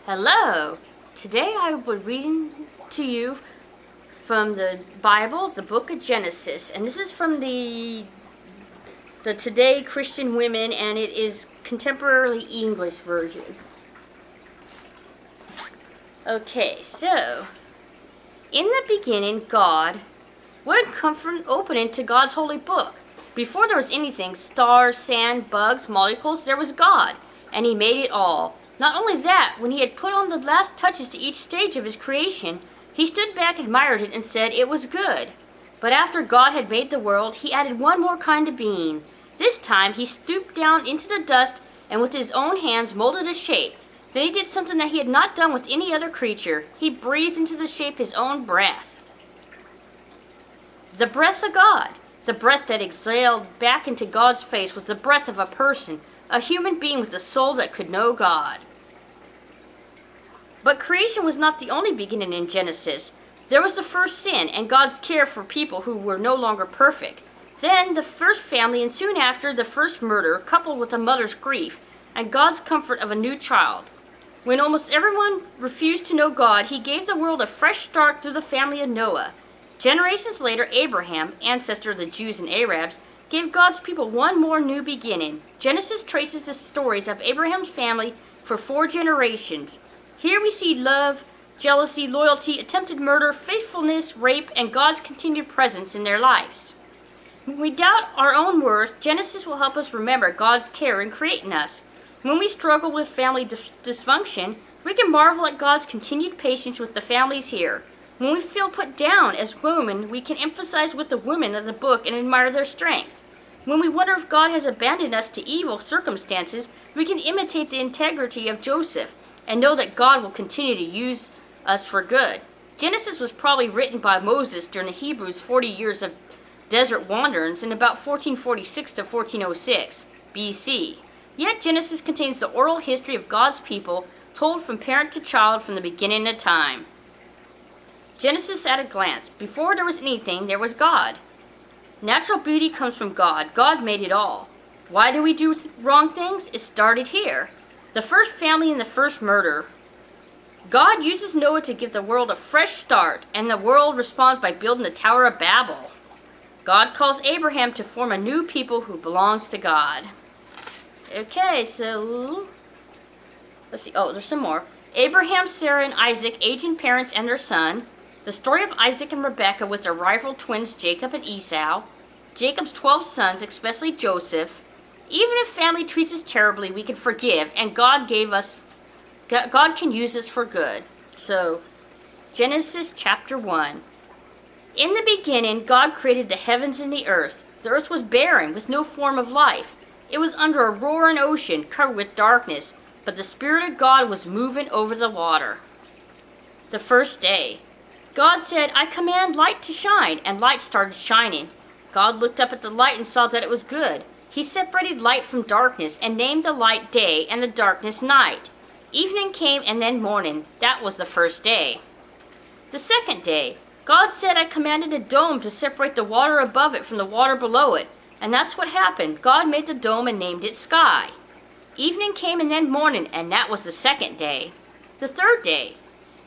Hello! Today I will be reading to you from the Bible, the book of Genesis, and this is from the Today Christian Women, and it is contemporary English version. Okay, so, in the beginning, God, what a comfort opening to God's holy book. Before there was anything, stars, sand, bugs, molecules, there was God, and He made it all. Not only that, when He had put on the last touches to each stage of His creation, He stood back, admired it, and said it was good. But after God had made the world, He added one more kind of being. This time, He stooped down into the dust and with His own hands molded a shape. Then He did something that He had not done with any other creature. He breathed into the shape His own breath. The breath of God. The breath that exhaled back into God's face was the breath of a person, a human being with a soul that could know God. But creation was not the only beginning in Genesis. There was the first sin and God's care for people who were no longer perfect. Then the first family, and soon after the first murder, coupled with a mother's grief and God's comfort of a new child. When almost everyone refused to know God, He gave the world a fresh start through the family of Noah. Generations later, Abraham, ancestor of the Jews and Arabs, gave God's people one more new beginning. Genesis traces the stories of Abraham's family for 4 generations. Here we see love, jealousy, loyalty, attempted murder, faithfulness, rape, and God's continued presence in their lives. When we doubt our own worth, Genesis will help us remember God's care in creating us. When we struggle with family dysfunction, we can marvel at God's continued patience with the families here. When we feel put down as women, we can empathize with the women of the book and admire their strength. When we wonder if God has abandoned us to evil circumstances, we can imitate the integrity of Joseph and know that God will continue to use us for good. Genesis was probably written by Moses during the Hebrews' 40 years of desert wanderings in about 1446 to 1406 BC. Yet Genesis contains the oral history of God's people told from parent to child from the beginning of time. Genesis at a glance. Before there was anything, there was God. Natural beauty comes from God. God made it all. Why do we do wrong things? It started here. The first family and the first murder. God uses Noah to give the world a fresh start, and the world responds by building the Tower of Babel. God calls Abraham to form a new people who belongs to God. Okay, so let's see. Oh, there's some more. Abraham, Sarah, and Isaac, aging parents and their son. The story of Isaac and Rebekah with their rival twins Jacob and Esau. Jacob's 12 sons, especially Joseph. Even if family treats us terribly, we can forgive, and God can use us for good. So, Genesis chapter 1. In the beginning, God created the heavens and the earth. The earth was barren, with no form of life. It was under a roaring ocean, covered with darkness, but the Spirit of God was moving over the water. The first day. God said, "I command light to shine," and light started shining. God looked up at the light and saw that it was good. He separated light from darkness and named the light day and the darkness night. Evening came and then morning. That was the first day. The second day. God said, "I commanded a dome to separate the water above it from the water below it." And that's what happened. God made the dome and named it sky. Evening came and then morning, and that was the second day. The third day.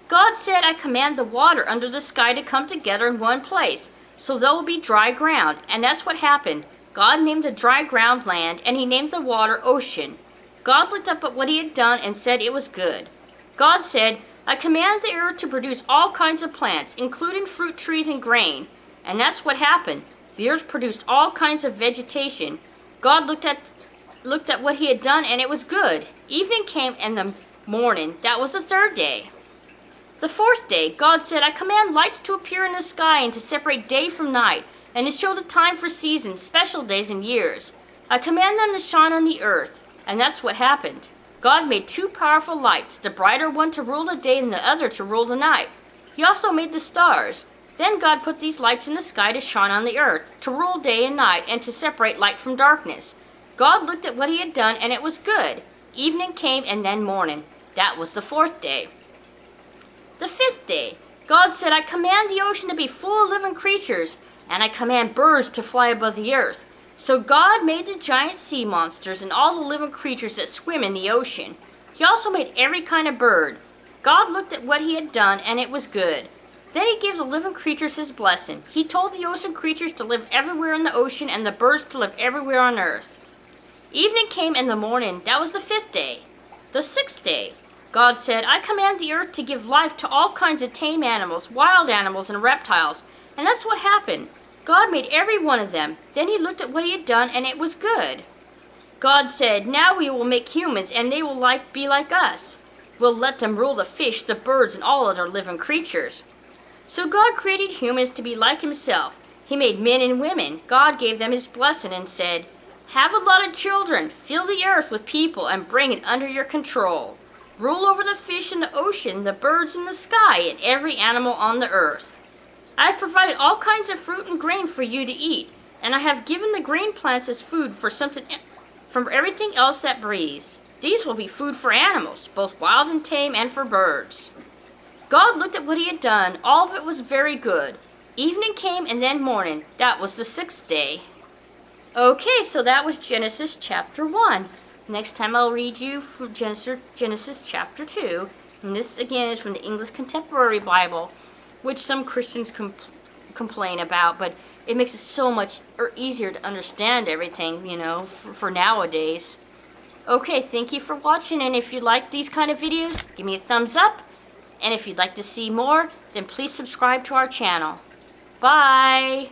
God said, "I command the water under the sky to come together in one place, so there will be dry ground." And that's what happened. God named the dry ground land, and He named the water ocean. God looked up at what He had done and said it was good. God said, "I command the earth to produce all kinds of plants, including fruit trees and grain." And that's what happened. The earth produced all kinds of vegetation. God looked at what He had done, and it was good. Evening came and the morning. That was the third day. The fourth day, God said, "I command lights to appear in the sky and to separate day from night, and to show the time for seasons, special days and years. I command them to shine on the earth." And that's what happened. God made 2 powerful lights, the brighter one to rule the day and the other to rule the night. He also made the stars. Then God put these lights in the sky to shine on the earth, to rule day and night, and to separate light from darkness. God looked at what He had done, and it was good. Evening came and then morning. That was the fourth day. The fifth day. God said, "I command the ocean to be full of living creatures, and I command birds to fly above the earth." So God made the giant sea monsters and all the living creatures that swim in the ocean. He also made every kind of bird. God looked at what he had done, and it was good. Then he gave the living creatures his blessing. He told the ocean creatures to live everywhere in the ocean and the birds to live everywhere on earth. Evening came in the morning. That was the 5th day. The 6th day, God said, I command the earth to give life to all kinds of tame animals, wild animals, and reptiles. And that's what happened. God made every one of them. Then he looked at what he had done, and it was good. God said, now we will make humans, and they will be like us. We'll let them rule the fish, the birds, and all other living creatures. So God created humans to be like himself. He made men and women. God gave them his blessing and said, have a lot of children, fill the earth with people, and bring it under your control. Rule over the fish in the ocean, the birds in the sky, and every animal on the earth. I have provided all kinds of fruit and grain for you to eat, and I have given the green plants as food from everything else that breathes. These will be food for animals, both wild and tame, and for birds. God looked at what he had done. All of it was very good. Evening came and then morning. That was the 6th day. Okay, so that was Genesis chapter 1. Next time I'll read you from Genesis chapter 2. And this again is from the English Contemporary Bible, which some Christians complain about, but it makes it so much easier to understand everything, for nowadays. Okay, thank you for watching, and if you like these kind of videos, give me a thumbs up. And if you'd like to see more, then please subscribe to our channel. Bye!